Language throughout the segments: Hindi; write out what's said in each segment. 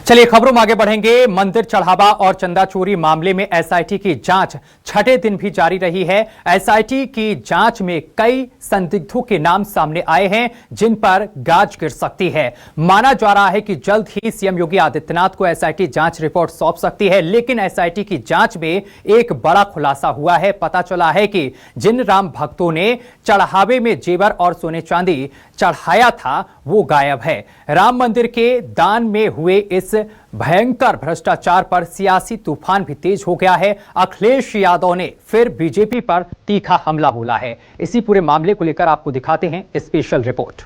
चलिए खबरों में आगे बढ़ेंगे। मंदिर चढ़ावा और चंदा चोरी मामले में एसआईटी की जांच छठे दिन भी जारी रही है। एसआईटी की जांच में कई संदिग्धों के नाम सामने आए हैं जिन पर गाज गिर सकती है। माना जा रहा है कि जल्द ही सीएम योगी आदित्यनाथ को एसआईटी जांच रिपोर्ट सौंप सकती है, लेकिन एसआईटी की जांच में एक बड़ा खुलासा हुआ है। पता चला है कि जिन राम भक्तों ने चढ़ावे में जेवर और सोने चांदी चढ़ाया था वो गायब है। राम मंदिर के दान में हुए इस भयंकर भ्रष्टाचार पर सियासी तूफान भी तेज हो गया है। अखिलेश यादव ने फिर बीजेपी पर तीखा हमला बोला है। इसी पूरे मामले को लेकर आपको दिखाते हैं स्पेशल रिपोर्ट।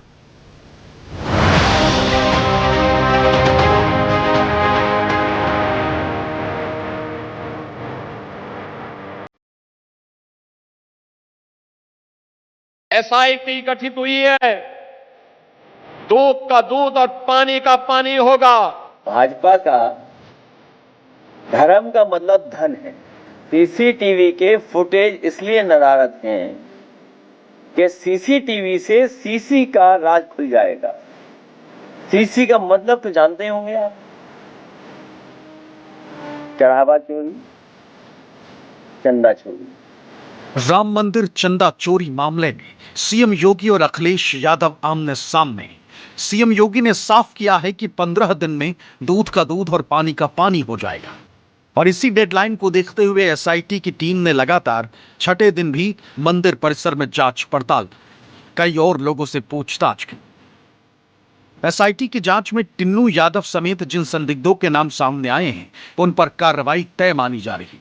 एसआईटी गठित हुई है, दूध का दूध और पानी का पानी होगा। भाजपा का धर्म का मतलब धन है। सीसीटीवी के फुटेज इसलिए नदारत हैं कि सीसीटीवी से सीसी का राज खुल जाएगा। सीसी का मतलब तो जानते होंगे आप, चढ़ावा चोरी, चंदा चोरी। राम मंदिर चंदा चोरी मामले में सीएम योगी और अखिलेश यादव आमने सामने। सीएम योगी ने साफ किया है कि 15 दिन में दूध का दूध और पानी का पानी हो जाएगा, और इसी डेडलाइन को देखते हुए एसआईटी की टीम ने लगातार छठे दिन भी मंदिर परिसर में जांच पड़ताल, कई और लोगों से पूछताछ की। एसआईटी की जांच में टिन्नू यादव समेत जिन संदिग्धों के नाम सामने आए हैं उन पर कार्रवाई तय मानी जा रही।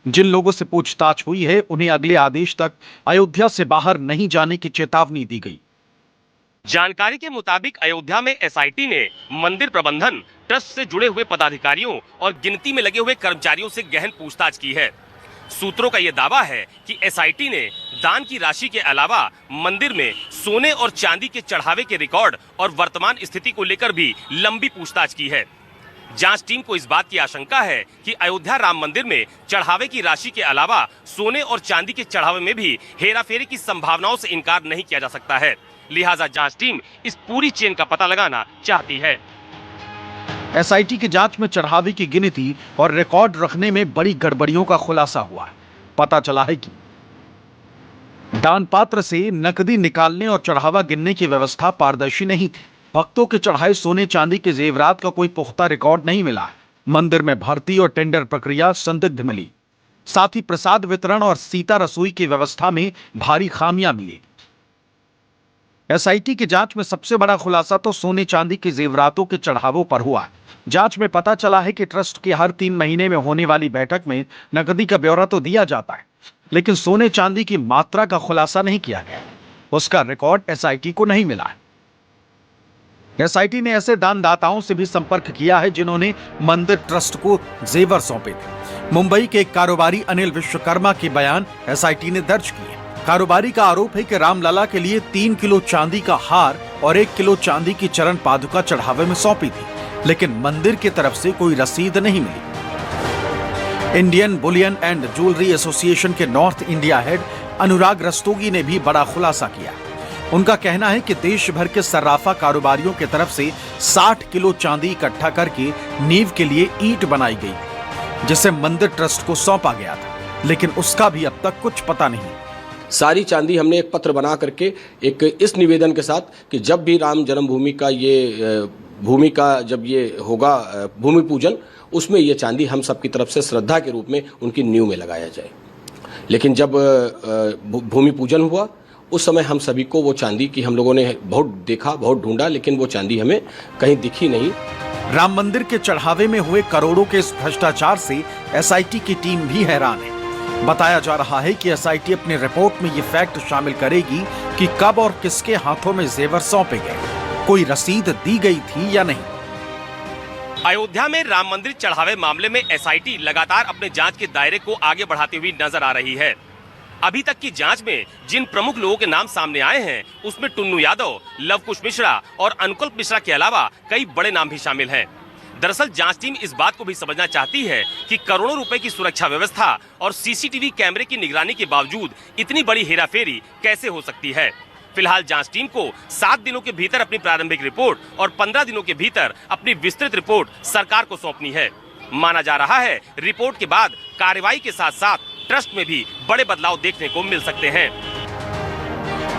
जिन लोगों से पूछताछ हुई है उन्हें अगले आदेश तक अयोध्या से बाहर नहीं जाने की चेतावनी दी गई। जानकारी के मुताबिक अयोध्या में एसआईटी ने मंदिर प्रबंधन, ट्रस्ट से जुड़े हुए पदाधिकारियों और गिनती में लगे हुए कर्मचारियों से गहन पूछताछ की है। सूत्रों का यह दावा है कि एसआईटी ने दान की राशि के अलावा मंदिर में सोने और चांदी के चढ़ावे के रिकॉर्ड और वर्तमान स्थिति को लेकर भी लंबी पूछताछ की है। जांच टीम को इस बात की आशंका है कि अयोध्या राम मंदिर में चढ़ावे की राशि के अलावा सोने और चांदी के चढ़ावे में भी हेराफेरी की संभावनाओं से इनकार नहीं किया जा सकता है। लिहाजा जांच टीम इस पूरी चेन का पता लगाना चाहती है। एसआईटी की जांच में चढ़ावे की गिनती और रिकॉर्ड रखने में बड़ी गड़बड़ियों का खुलासा हुआ है। पता चला है कि दान पात्र से नकदी निकालने और चढ़ावा गिनने की व्यवस्था पारदर्शी नहीं थी। भक्तों के चढ़ाए सोने चांदी के जेवरात का कोई पुख्ता रिकॉर्ड नहीं मिला। मंदिर में भर्ती और टेंडर प्रक्रिया संदिग्ध मिली। साथ ही प्रसाद वितरण और सीता रसोई की व्यवस्था में भारी खामियां मिली। एसआईटी की जांच में सबसे बड़ा खुलासा तो सोने चांदी के जेवरातों के चढ़ावों पर हुआ। जांच में पता चला है कि ट्रस्ट की हर 3 महीने में होने वाली बैठक में नकदी का ब्यौरा तो दिया जाता है, लेकिन सोने चांदी की मात्रा का खुलासा नहीं किया गया। उसका रिकॉर्ड एसआईटी को नहीं मिला है। एसआईटी ने ऐसे दानदाताओं से भी संपर्क किया है जिन्होंने मंदिर ट्रस्ट को जेवर सौंपे थे। मुंबई के एक कारोबारी अनिल विश्वकर्मा के बयान एसआईटी ने दर्ज किए। कारोबारी का आरोप है कि रामलला के लिए 3 किलो चांदी का हार और 1 किलो चांदी की चरण पादुका चढ़ावे में सौंपी थी, लेकिन मंदिर की तरफ से कोई रसीद नहीं मिली। Indian bullion and jewellery association के north India head Anurag Rastogi ने भी बड़ा खुलासा किया। उनका कहना है कि देश भर के सर्राफा कारोबारियों की तरफ से 60 किलो चांदी इकट्ठा करके नींव के लिए ईंट बनाई गई, जिसे मंदिर ट्रस्ट को सौंपा गया था, लेकिन उसका भी अब तक कुछ पता नहीं। सारी चांदी हमने एक पत्र बना करके एक इस निवेदन के साथ कि जब भी राम जन्मभूमि का भूमि का जब ये होगा भूमि पूजन, उसमें ये चांदी हम सब की तरफ से श्रद्धा के रूप में उनकी नींव में लगाया जाए। लेकिन जब भूमि पूजन हुआ उस समय हम सभी को वो चांदी की हम लोगों ने बहुत देखा, बहुत ढूंढा, लेकिन वो चांदी हमें कहीं दिखी नहीं। राम मंदिर के चढ़ावे में हुए करोड़ों के इस भ्रष्टाचार से एसआईटी की टीम भी हैरान है। बताया जा रहा है कि एसआईटी अपनी रिपोर्ट में ये फैक्ट शामिल करेगी कि कब और किसके हाथों में जेवर सौंपे गए, कोई रसीद दी गई थी या नहीं। अयोध्या में राम मंदिर चढ़ावे मामले में एसआईटी लगातार अपने जांच के दायरे को आगे बढ़ाती हुई नजर आ रही है। अभी तक की जांच में जिन प्रमुख लोगों के नाम सामने आए हैं उसमें टुन्नू यादव, लवकुश मिश्रा और अनुकल्प मिश्रा के अलावा कई बड़े नाम भी शामिल हैं। दरअसल जांच टीम इस बात को भी समझना चाहती है कि करोड़ों रुपए की सुरक्षा व्यवस्था और सीसीटीवी कैमरे की निगरानी के बावजूद इतनी बड़ी हेराफेरी कैसे हो सकती है। फिलहाल जांच टीम को 7 दिनों के भीतर अपनी प्रारंभिक रिपोर्ट और 15 दिनों के भीतर अपनी विस्तृत रिपोर्ट सरकार को सौंपनी है। माना जा रहा है रिपोर्ट के बाद कार्रवाई के साथ साथ ट्रस्ट में भी बड़े बदलाव देखने को मिल सकते हैं।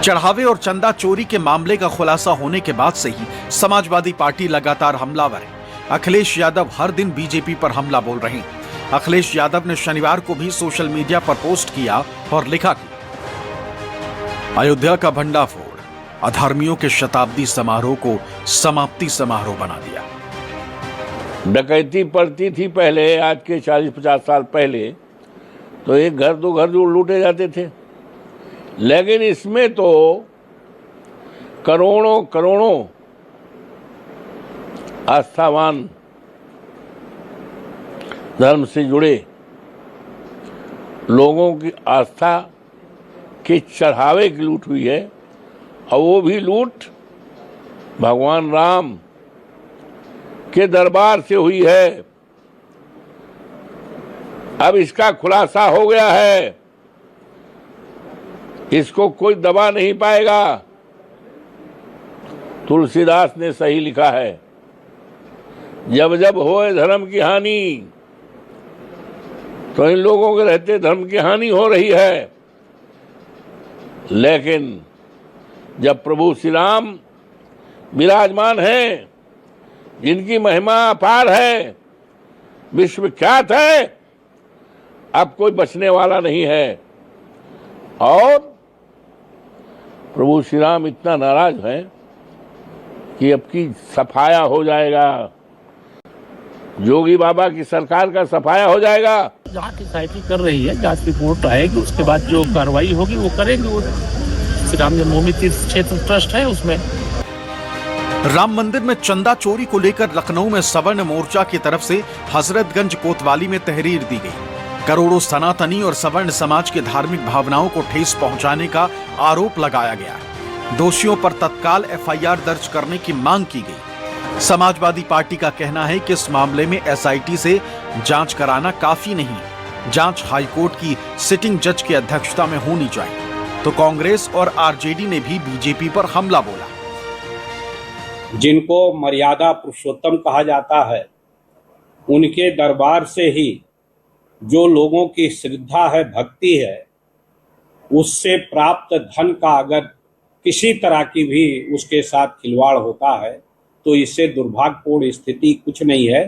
चढ़ावे और चंदा चोरी के मामले का खुलासा होने के बाद से ही समाजवादी पार्टी लगातार हमलावर है। अखिलेश यादव हर दिन बीजेपी पर हमला बोल रहे हैं। अखिलेश यादव ने शनिवार को भी सोशल मीडिया पर पोस्ट किया और लिखा कि अयोध्या का भंडाफोड़ अधर्मियों के शताब्दी समारोह को समाप्ति समारोह बना दिया। डकैती पड़ती थी पहले, आज के 40-50 साल पहले तो एक घर दो घर जो लूटे जाते थे, लेकिन इसमें तो करोड़ों करोड़ों आस्थावान धर्म से जुड़े लोगों की आस्था के चढ़ावे की लूट हुई है, और वो भी लूट भगवान राम के दरबार से हुई है। अब इसका खुलासा हो गया है, इसको कोई दबा नहीं पाएगा। तुलसीदास ने सही लिखा है, जब जब होए धर्म की हानि, तो इन लोगों के रहते धर्म की हानि हो रही है। लेकिन जब प्रभु श्री राम विराजमान हैं, जिनकी महिमा अपार है, विश्वविख्यात है, अब कोई बचने वाला नहीं है। और प्रभु श्री राम इतना नाराज हैं कि अब की सफाया हो जाएगा, योगी बाबा की सरकार का सफाया हो जाएगा। जांच एसआईटी कर रही है, जांच रिपोर्ट आएगी, उसके बाद जो कार्रवाई होगी वो करेंगे। वो श्री राम जन्मभूमि तीर्थ क्षेत्र ट्रस्ट है, उसमें राम मंदिर में चंदा चोरी को लेकर लखनऊ में सवर्ण मोर्चा की तरफ से हजरतगंज कोतवाली में तहरीर दी गई। करोड़ों सनातनी और सवर्ण समाज की धार्मिक भावनाओं को ठेस पहुंचाने का आरोप लगाया गया। दोषियों पर तत्काल एफआईआर दर्ज करने की मांग की गई। समाजवादी पार्टी का कहना है कि इस मामले में एसआईटी से जांच कराना काफी नहीं, जांच हाईकोर्ट की सिटिंग जज की अध्यक्षता में होनी चाहिए। तो कांग्रेस और आरजेडी ने भी बीजेपी पर हमला बोला। जिनको मर्यादा पुरुषोत्तम कहा जाता है, उनके दरबार से ही जो लोगों की श्रद्धा है, भक्ति है, उससे प्राप्त धन का अगर किसी तरह की भी उसके साथ खिलवाड़ होता है तो इससे दुर्भाग्यपूर्ण स्थिति कुछ नहीं है।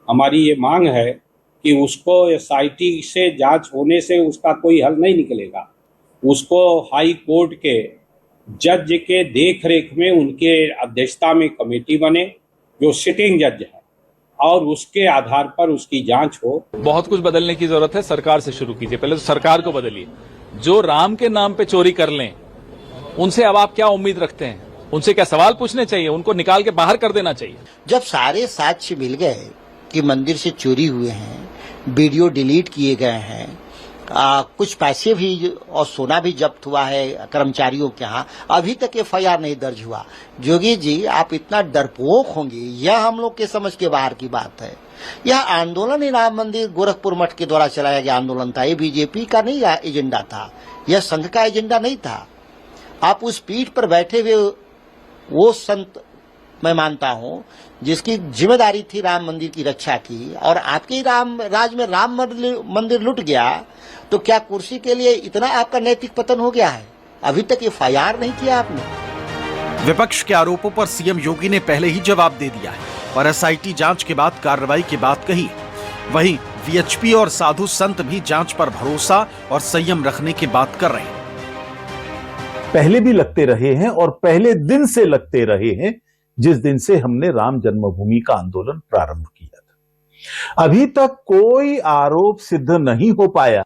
हमारी ये मांग है कि उसको एसआईटी से जांच होने से उसका कोई हल नहीं निकलेगा। उसको हाई कोर्ट के जज के देखरेख में, उनके अध्यक्षता में कमेटी बने जो सिटिंग जज है, और उसके आधार पर उसकी जांच हो। बहुत कुछ बदलने की जरूरत है, सरकार से शुरू कीजिए। पहले तो सरकार को बदलिए। जो राम के नाम पे चोरी कर लें, उनसे अब आप क्या उम्मीद रखते हैं? उनसे क्या सवाल पूछने चाहिए? उनको निकाल के बाहर कर देना चाहिए। जब सारे साक्ष्य मिल गए कि मंदिर से चोरी हुए हैं, वीडियो डिलीट किए गए हैं, कुछ पैसे भी और सोना भी जब्त हुआ है कर्मचारियों के यहाँ, अभी तक एफआईआर नहीं दर्ज हुआ। जोगी जी, आप इतना डरपोक होंगे, यह हम लोग के समझ के बाहर की बात है। यह आंदोलन ही राम मंदिर गोरखपुर मठ के द्वारा चलाया गया आंदोलन था। ये बीजेपी का नहीं एजेंडा था, यह संघ का एजेंडा नहीं था। आप उस पीठ पर बैठे हुए वो संत मैं मानता हूं जिसकी जिम्मेदारी थी राम मंदिर की रक्षा की, और आपके राम राज में राम मंदिर लुट गया, तो क्या कुर्सी के लिए इतना आपका नैतिक पतन हो गया है? अभी तक एफआईआर नहीं किया आपने। विपक्ष के आरोपों पर सीएम योगी ने पहले ही जवाब दे दिया है और एसआईटी जांच के बाद कार्रवाई की बात कही। वहीं वीएचपी और साधु संत भी जांच पर भरोसा और संयम रखने की बात कर रहे हैं। पहले भी लगते रहे हैं और पहले दिन से लगते रहे हैं, जिस दिन से हमने राम जन्मभूमि का आंदोलन प्रारंभ किया था। अभी तक कोई आरोप सिद्ध नहीं हो पाया।